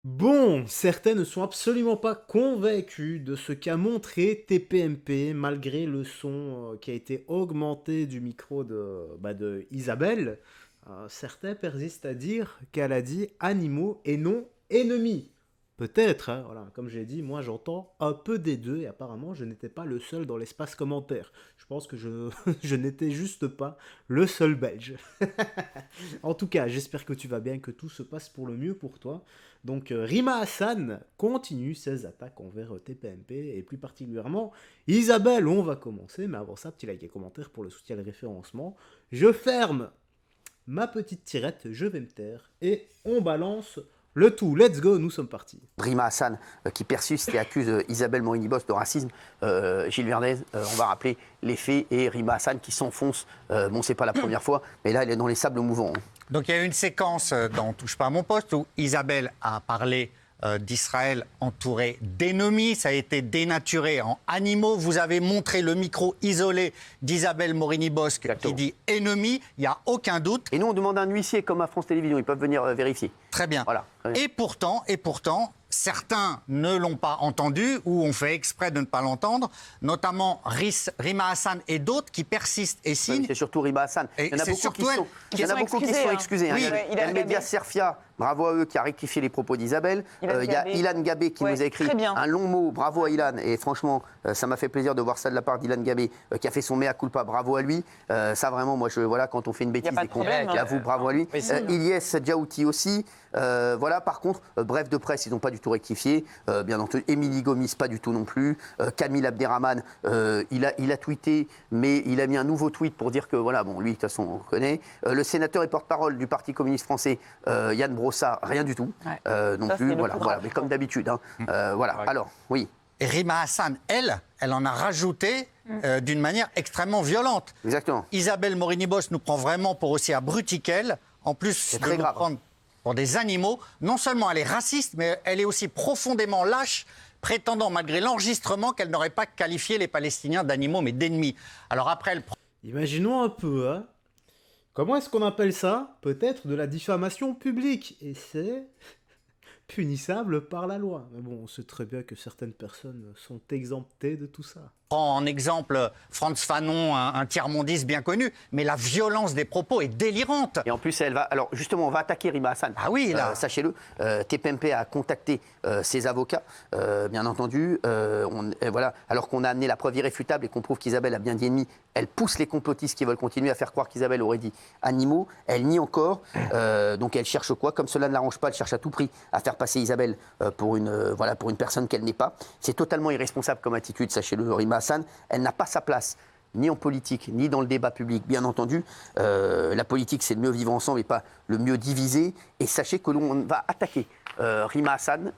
Bon, certains ne sont absolument pas convaincus de ce qu'a montré TPMP malgré le son qui a été augmenté du micro de Isabelle. Certains persistent à dire qu'elle a dit animaux et non ennemis. Peut-être, hein, voilà, comme j'ai dit, moi j'entends un peu des deux et apparemment je n'étais pas le seul dans l'espace commentaire. Je pense que je n'étais juste pas le seul belge. En tout cas, j'espère que tu vas bien, que tout se passe pour le mieux pour toi. Donc Rima Hassan continue ses attaques envers TPMP et plus particulièrement Isabelle. On va commencer, mais avant ça, petit like et commentaire pour le soutien et le référencement. Je ferme ma petite tirette, je vais me taire et on balance le tout. Let's go, nous sommes partis. Rima Hassan qui persiste et accuse Isabelle Morini-Bos de racisme. Gilles Verdez, on va rappeler les faits et Rima Hassan qui s'enfonce. Bon, c'est pas la première fois, mais là, elle est dans les sables mouvants. Donc il y a eu une séquence dans Touche pas à mon poste où Isabelle a parlé d'Israël entouré d'ennemis. Ça a été dénaturé en animaux. Vous avez montré le micro isolé d'Isabelle Morini-Bosque qui dit ennemi. Il n'y a aucun doute. Et nous, on demande un huissier comme à France Télévisions. Ils peuvent venir vérifier. Très bien. Voilà. Et pourtant, certains ne l'ont pas entendu ou ont fait exprès de ne pas l'entendre, notamment Rima Hassan et d'autres qui persistent et signent. Oui, c'est surtout Rima Hassan. Il y en a beaucoup qui sont excusés. Oui, Il y a le média Serfia, bravo à eux, qui a rectifié les propos d'Isabelle. Il y a Ilan Gabé qui nous a écrit un long mot, bravo à Ilan. Et franchement, ça m'a fait plaisir de voir ça de la part d'Ilan Gabé, qui a fait son mea culpa, bravo à lui. Ça vraiment, moi, voilà, quand on fait une bêtise et qu'on avoue, bravo à lui. Ilyes Djaouti aussi. Voilà, par contre, bref de presse, ils n'ont pas du tout rectifié. Bien entendu, Émilie Gomis, pas du tout non plus. Camille Abderrahmane, il a tweeté, mais il a mis un nouveau tweet pour dire que, voilà, bon, lui, de toute façon, on le connaît. Le sénateur et porte-parole du Parti communiste français, Yann Brossard, rien du tout. Non ça, plus, voilà, mais comme d'habitude. Hein. Voilà, alors, oui. Et Rima Hassan, elle en a rajouté d'une manière extrêmement violente. Exactement. Isabelle Morini-Bosque nous prend vraiment pour aussi abruti qu'elle. En plus de nous prendre pour des animaux, non seulement elle est raciste, mais elle est aussi profondément lâche, prétendant, malgré l'enregistrement, qu'elle n'aurait pas qualifié les Palestiniens d'animaux, mais d'ennemis. Alors après, elle... Imaginons un peu, hein. Comment est-ce qu'on appelle ça? Peut-être de la diffamation publique. Et c'est punissable par la loi. Mais bon, on sait très bien que certaines personnes sont exemptées de tout ça. Prends en exemple Frantz Fanon, un tiers-mondiste bien connu, mais la violence des propos est délirante. Et en plus, elle va, alors justement, on va attaquer Rima Hassan. Ah oui, là. Sachez-le, TPMP a contacté ses avocats, bien entendu. Voilà, alors qu'on a amené la preuve irréfutable et qu'on prouve qu'Isabelle a bien dit ennemi, elle pousse les complotistes qui veulent continuer à faire croire qu'Isabelle aurait dit animaux. Elle nie encore. Donc elle cherche quoi? Comme cela ne l'arrange pas, elle cherche à tout prix à faire passer Isabelle pour une personne qu'elle n'est pas. C'est totalement irresponsable comme attitude, sachez-le, Rima Hassan. Elle n'a pas sa place ni en politique, ni dans le débat public, bien entendu. La politique, c'est le mieux vivre ensemble et pas le mieux diviser. Et sachez que l'on va attaquer Rima Hassan.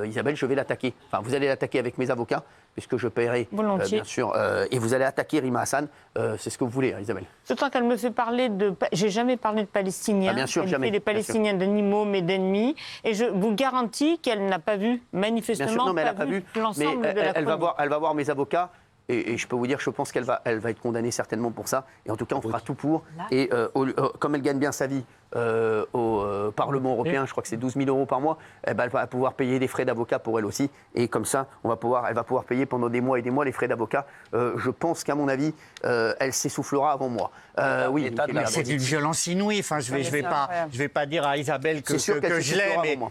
Isabelle, je vais l'attaquer. Enfin, vous allez l'attaquer avec mes avocats, puisque je paierai, bien sûr. Et vous allez attaquer Rima Hassan. C'est ce que vous voulez, hein, Isabelle. D'autant qu'elle me fait parler de... J'ai jamais parlé de Palestiniens. Bien sûr, elle jamais. fait les Palestiniens d'animaux, mais d'ennemis. Et je vous garantis qu'elle n'a pas vu, manifestement, bien sûr, non, mais elle n'a pas vu l'ensemble de la elle va voir mes avocats. Et je peux vous dire, je pense qu'elle va être condamnée certainement pour ça. Et en tout cas, on fera tout pour. Et comme elle gagne bien sa vie au Parlement européen, je crois que c'est 12 000 € par mois, elle va pouvoir payer des frais d'avocat pour elle aussi. Et comme ça, elle va pouvoir payer pendant des mois et des mois les frais d'avocat. Je pense qu'à mon avis, elle s'essoufflera avant moi. Oui, c'est une violence inouïe. Enfin, je vais pas dire à Isabelle que je l'aime.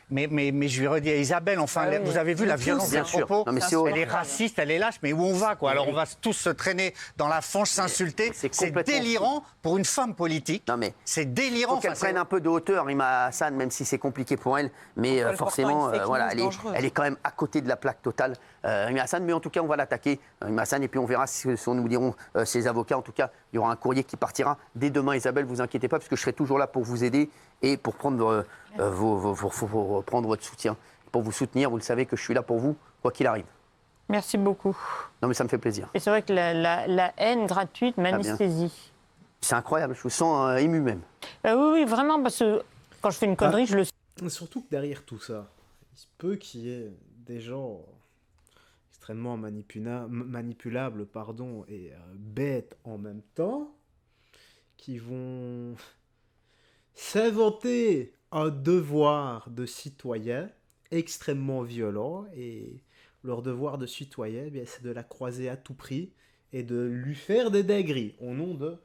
Mais je lui redis à Isabelle, enfin, vous avez vu la violence des propos. Elle est raciste, elle est lâche, mais où on va, quoi? Alors on va tous se traîner dans la fange, s'insulter. C'est délirant pour une femme politique. Non, mais c'est délirant. Il faut qu'elle prenne un peu de hauteur, Rima Hassan, même si c'est compliqué pour elle. Mais forcément, voilà, elle est quand même à côté de la plaque totale, Rima Hassan. Mais en tout cas, on va l'attaquer, Rima Hassan, et puis on verra ce que nous diront ses avocats. En tout cas, il y aura un courrier qui partira dès demain, Isabelle, vous inquiétez pas, parce que je serai toujours là pour vous aider et pour prendre, prendre votre soutien. Pour vous soutenir, vous le savez que je suis là pour vous, quoi qu'il arrive. Merci beaucoup. Non, mais ça me fait plaisir. Et c'est vrai que la haine gratuite m'anesthésie. C'est incroyable, je me sens ému même. Oui, vraiment, parce que quand je fais une connerie, je le sais. Surtout que derrière tout ça, il se peut qu'il y ait des gens extrêmement manipulables et bêtes en même temps, qui vont s'inventer un devoir de citoyen extrêmement violent, et leur devoir de citoyen, eh bien, c'est de la croiser à tout prix et de lui faire des dingueries au nom de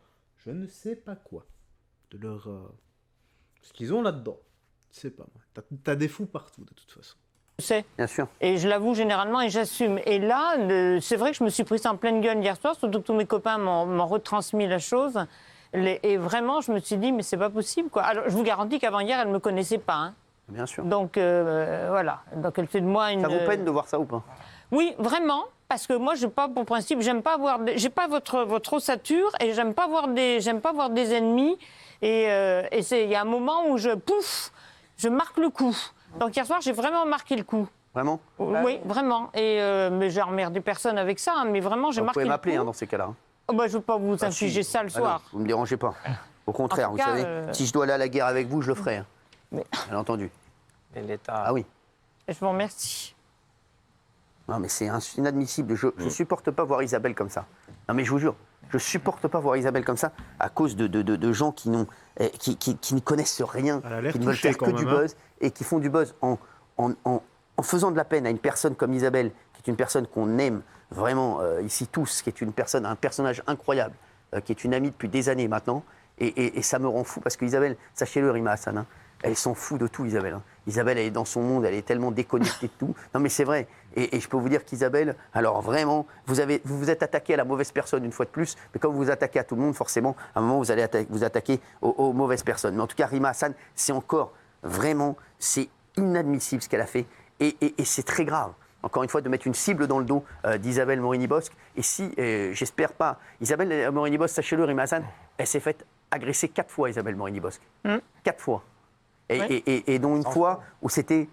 je ne sais pas quoi, de leur ce qu'ils ont là-dedans. C'est pas moi. T'as des fous partout de toute façon. C'est. Bien sûr. Et je l'avoue généralement et j'assume. Et là, c'est vrai que je me suis pris ça en pleine gueule hier soir, surtout que tous mes copains m'ont retransmis la chose. Et vraiment, je me suis dit, mais c'est pas possible, quoi. Alors, je vous garantis qu'avant hier, elle ne me connaissait pas. Hein. Bien sûr. Donc, voilà. Donc, elle fait de moi une... Ça vous peine de voir ça ou pas? Oui, vraiment. Parce que moi, je n'ai pas pour principe, j'ai pas votre ossature et j'aime pas voir des ennemis. Et il y a un moment où je marque le coup. Donc hier soir, j'ai vraiment marqué le coup. Vraiment? Oui, vraiment. Et mais j'ai emmerdé personne avec ça, hein, mais vraiment, j'ai marqué le coup. Vous pouvez m'appeler dans ces cas-là. Oh, bah, je ne veux pas vous infliger ça le soir. Non, vous ne me dérangez pas. Au contraire, vous savez, si je dois aller à la guerre avec vous, je le ferai. Hein. Mais... Bien entendu. Et l'État... Ah oui. Je vous remercie. Non, mais c'est inadmissible. Je ne supporte pas voir Isabelle comme ça. Non, mais je vous jure, je ne supporte pas voir Isabelle comme ça à cause de gens qui ne connaissent rien, qui ne veulent faire que du buzz et qui font du buzz en faisant de la peine à une personne comme Isabelle, qui est une personne qu'on aime vraiment ici tous, qui est un personnage incroyable, qui est une amie depuis des années maintenant. Et ça me rend fou parce qu'Isabelle, sachez-le, Rima Hassan, hein, elle s'en fout de tout, Isabelle. Hein. Isabelle, elle est dans son monde, elle est tellement déconnectée de tout. Non, mais c'est vrai. Et je peux vous dire qu'Isabelle, alors vraiment, vous vous êtes attaqué à la mauvaise personne une fois de plus, mais comme vous vous attaquez à tout le monde, forcément, à un moment, vous allez vous attaquer aux mauvaises personnes. Mais en tout cas, Rima Hassan, c'est encore vraiment, c'est inadmissible ce qu'elle a fait. Et c'est très grave. Encore une fois, de mettre une cible dans le dos d'Isabelle Morini-Bosc. Et si, j'espère pas, Isabelle Morini-Bosc, sachez-le, Rima Hassan, elle s'est faite agresser 4 fois, Isabelle Morini-Bosc. 4 fois. Et dont une fois où c'était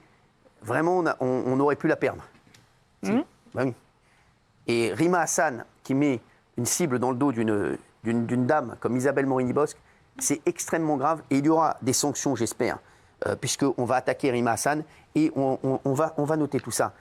vraiment, on aurait pu la perdre. Bah oui. Et Rima Hassan, qui met une cible dans le dos d'une dame comme Isabelle Morini-Bosc, c'est extrêmement grave. Et il y aura des sanctions, j'espère, puisqu'on va attaquer Rima Hassan et on va noter tout ça.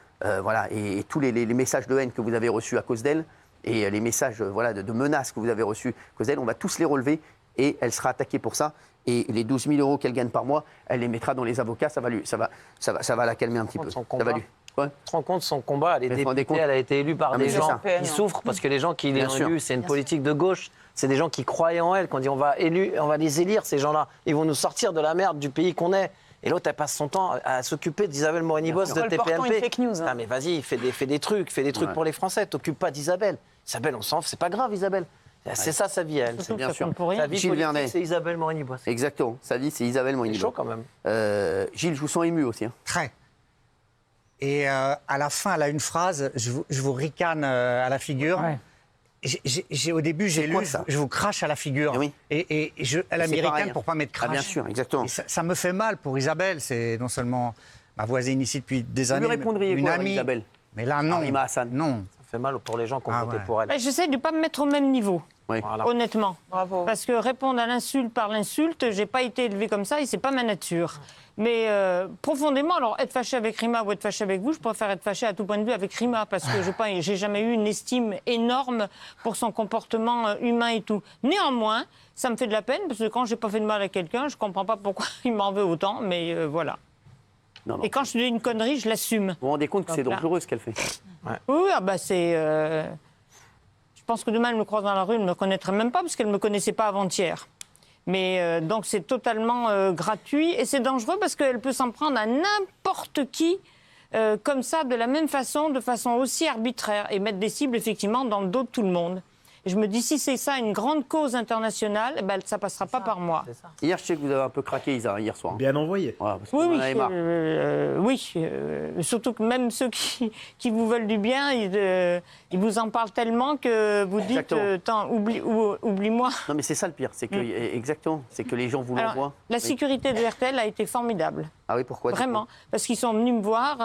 Voilà, et tous les messages de haine que vous avez reçus à cause d'elle et les messages de menaces que vous avez reçus à cause d'elle, on va tous les relever et elle sera attaquée pour ça. Et les 12 000 € qu'elle gagne par mois, elle les mettra dans les avocats, ça va la calmer un petit peu. Ça va lui. Ouais. Tu te rends compte, son combat, elle est députée, elle a été élue par des gens qui souffrent parce que les gens qui l'ont élue, c'est une politique de gauche, c'est des gens qui croyaient en elle, qu'on dit on va les élire, ces gens-là, ils vont nous sortir de la merde du pays qu'on est. Et l'autre, elle passe son temps à s'occuper d'Isabelle Morini-Bosc de TPMP. Fake news, hein. Ah mais vas-y, fais des trucs pour les Français, t'occupes pas d'Isabelle. Isabelle, on s'en fout, c'est pas grave Isabelle. C'est ça sa vie, elle. C'est bien sûr. Sa vie Gilles Vernet, c'est Isabelle Morini-Bosc. Exactement. Sa vie, c'est Isabelle C'est chaud Morini-Bosc. quand même. Gilles, je vous sens ému aussi. Hein. Très. Et à la fin, elle a une phrase, je vous ricane à la figure. Ouais. Au début, j'ai lu, je vous crache à la figure. Oui. Et elle américaine pour pas mettre crash. Ah, bien sûr, exactement. Ça me fait mal pour Isabelle. C'est non seulement ma voisine ici depuis des années, vous lui répondriez une quoi, amie. Isabelle? Mais là, non. Rima Hassan. Non. Ça fait mal pour les gens qui ont voté pour elle. J'essaie de ne pas me mettre au même niveau. Oui. Voilà. Honnêtement. Bravo. Parce que répondre à l'insulte par l'insulte, j'ai pas été élevée comme ça et c'est pas ma nature. Mais profondément, alors être fâché avec Rima ou être fâché avec vous, je préfère être fâché à tout point de vue avec Rima parce que j'ai jamais eu une estime énorme pour son comportement humain et tout. Néanmoins, ça me fait de la peine parce que quand j'ai pas fait de mal à quelqu'un, je comprends pas pourquoi il m'en veut autant, mais voilà. Non. Et quand je dis une connerie, je l'assume. Vous vous rendez compte que c'est dangereux ce qu'elle fait? Ouais. Oui, c'est... Je pense que demain, elle me croise dans la rue, elle ne me connaîtrait même pas parce qu'elle ne me connaissait pas avant-hier. Mais donc c'est totalement gratuit et c'est dangereux parce qu'elle peut s'en prendre à n'importe qui comme ça, de la même façon, de façon aussi arbitraire et mettre des cibles effectivement dans le dos de tout le monde. Et je me dis, si c'est ça une grande cause internationale, eh ben, ça passera pas par moi. Hier, je sais que vous avez un peu craqué, Isa, hier soir. Bien envoyé. Voilà, parce que oui, surtout que même ceux qui vous veulent du bien, ils vous en parlent tellement que vous dites, oublie-moi. Non, mais c'est ça le pire, c'est que, exactement, c'est que les gens vous l'envoient. La sécurité de RTL a été formidable. Ah oui, pourquoi? Vraiment, parce qu'ils sont venus me voir,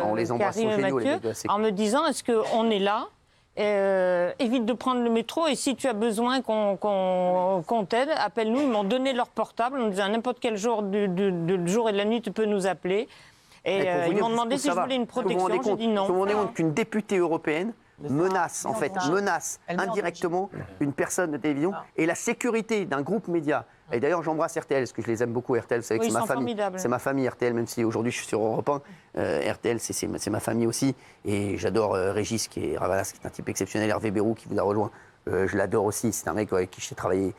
on les embrasse, Karim et Mathieu, en me disant, est-ce qu'on est là? Évite de prendre le métro et si tu as besoin qu'on t'aide, appelle-nous. Ils m'ont donné leur portable en me disant à n'importe quel jour du jour et de la nuit tu peux nous appeler. Et ils m'ont demandé si je voulais une protection. J'ai dit non. Vous vous rendez compte qu'une députée européenne menace, en fait, menace indirectement une personne de télévision et la sécurité d'un groupe média. Et d'ailleurs, j'embrasse RTL, parce que je les aime beaucoup, RTL, vous savez que c'est ma famille. C'est ma famille, RTL, même si aujourd'hui je suis sur Europe 1. RTL, c'est ma famille aussi. Et j'adore Régis, Ravalas, qui est un type exceptionnel, Hervé Bérou, qui vous a rejoint. Je l'adore aussi, c'est un mec avec qui j'ai travaillé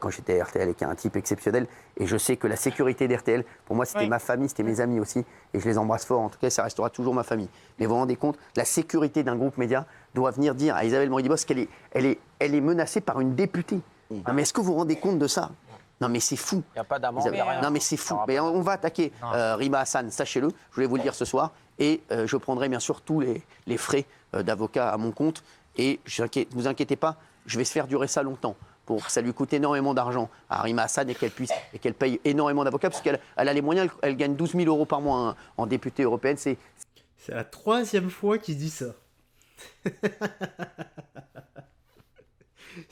quand j'étais à RTL et qui est un type exceptionnel. Et je sais que la sécurité d'RTL, pour moi, c'était ma famille, c'était mes amis aussi. Et je les embrasse fort. En tout cas, ça restera toujours ma famille. Mais vous vous rendez compte, la sécurité d'un groupe média doit venir dire à Isabelle Morizet-Boss qu'elle est menacée par une députée. Non, mais est-ce que vous vous rendez compte de ça? Non, mais c'est fou. Il n'y a pas d'amende. Non, mais c'est fou. Mais on va attaquer Rima Hassan, sachez-le. Je voulais vous le dire ce soir. Et je prendrai bien sûr tous les frais d'avocat à mon compte. Et ne vous inquiétez pas, je vais se faire durer ça longtemps. Pour que ça lui coûte énormément d'argent à Rima Hassan et qu'elle paye énormément d'avocats, parce qu'elle a les moyens, elle gagne 12 000 € par mois en députée européenne. C'est la 3e fois qu'il dit ça.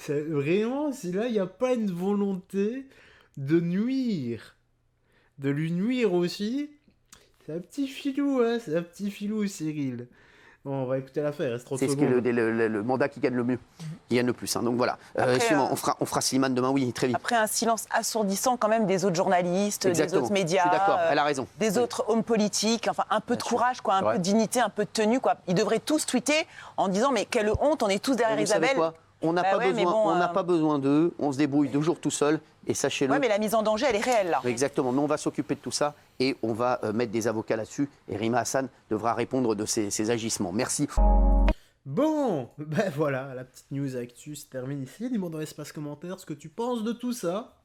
Vraiment, si là, il n'y a pas une volonté de nuire, de lui nuire aussi, c'est un petit filou, hein, c'est un petit filou, Cyril. Bon, on va écouter l'affaire, il reste 30 secondes. C'est le mandat qui gagne le mieux, qui gagne le plus. Hein. Donc voilà, on fera Slimane demain, oui, très vite. Après un silence assourdissant quand même des autres journalistes, des autres médias. Je suis d'accord, elle a raison. Des autres hommes politiques, enfin un peu de courage, quoi, un peu de dignité, un peu de tenue, quoi. Ils devraient tous tweeter en disant mais quelle honte, on est tous derrière Isabelle. On n'a pas besoin d'eux, on se débrouille toujours tout seul, et sachez-le. Oui, mais la mise en danger, elle est réelle, là. Exactement, mais on va s'occuper de tout ça, et on va mettre des avocats là-dessus, et Rima Hassan devra répondre de ses agissements. Merci. Bon, ben voilà, la petite news actu se termine ici. Dis-moi dans l'espace commentaire ce que tu penses de tout ça.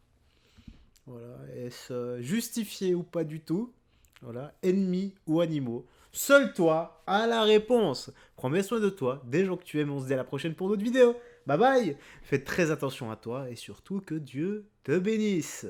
Voilà, est-ce justifié ou pas du tout? Voilà, ennemis ou animaux? Seul toi as la réponse. Prends bien soin de toi, des gens que tu aimes, on se dit à la prochaine pour d'autres vidéos. Bye bye. Fais très attention à toi et surtout que Dieu te bénisse.